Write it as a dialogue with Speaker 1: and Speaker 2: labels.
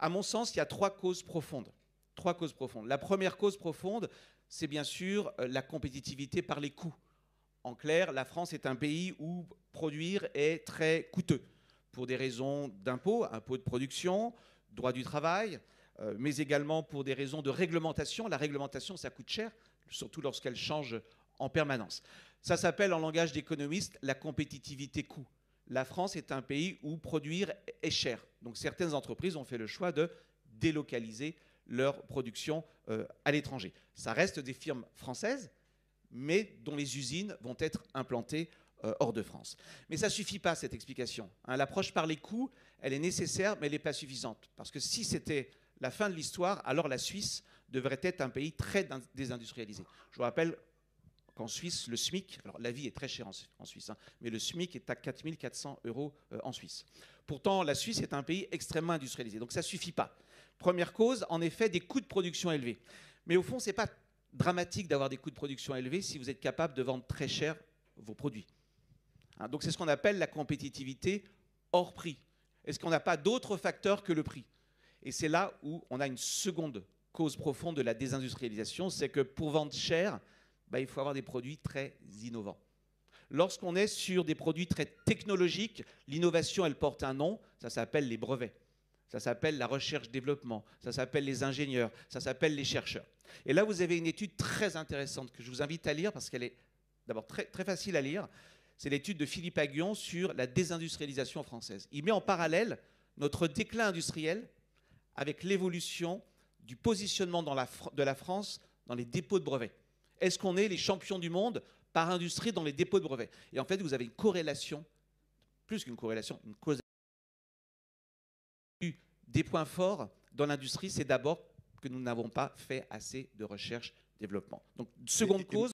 Speaker 1: À mon sens, il y a trois causes profondes. Trois causes profondes. La première cause profonde, c'est bien sûr la compétitivité par les coûts. En clair, la France est un pays où produire est très coûteux pour des raisons d'impôts, impôts de production, droit du travail, mais également pour des raisons de réglementation. La réglementation, ça coûte cher, surtout lorsqu'elle change en permanence. Ça s'appelle en langage d'économiste la compétitivité coût. La France est un pays où produire est cher. Donc certaines entreprises ont fait le choix de délocaliser leur production à l'étranger. Ça reste des firmes françaises, mais dont les usines vont être implantées hors de France. Mais ça ne suffit pas, cette explication. Hein, l'approche par les coûts, elle est nécessaire, mais elle n'est pas suffisante. Parce que si c'était la fin de l'histoire, alors la Suisse devrait être un pays très désindustrialisé. Je vous rappelle qu'en Suisse, le SMIC, alors la vie est très chère en Suisse, hein, mais le SMIC est à 4 400 € en Suisse. Pourtant, la Suisse est un pays extrêmement industrialisé, donc ça ne suffit pas. Première cause, en effet, des coûts de production élevés. Mais au fond, ce n'est pas dramatique d'avoir des coûts de production élevés si vous êtes capable de vendre très cher vos produits. Hein, donc c'est ce qu'on appelle la compétitivité hors prix. Est-ce qu'on n'a pas d'autres facteurs que le prix? Et c'est là où on a une seconde cause profonde de la désindustrialisation, c'est que pour vendre cher, il faut avoir des produits très innovants. Lorsqu'on est sur des produits très technologiques, l'innovation, elle porte un nom, ça s'appelle les brevets. Ça s'appelle la recherche-développement, ça s'appelle les ingénieurs, ça s'appelle les chercheurs. Et là, vous avez une étude très intéressante que je vous invite à lire parce qu'elle est d'abord très, très facile à lire. C'est l'étude de Philippe Aghion sur la désindustrialisation française. Il met en parallèle notre déclin industriel avec l'évolution du positionnement de la France dans les dépôts de brevets. Est-ce qu'on est les champions du monde par industrie dans les dépôts de brevets? Et en fait, vous avez une corrélation, plus qu'une corrélation, une causalité. Des points forts dans l'industrie, c'est d'abord que nous n'avons pas fait assez de recherche-développement. Donc, seconde cause.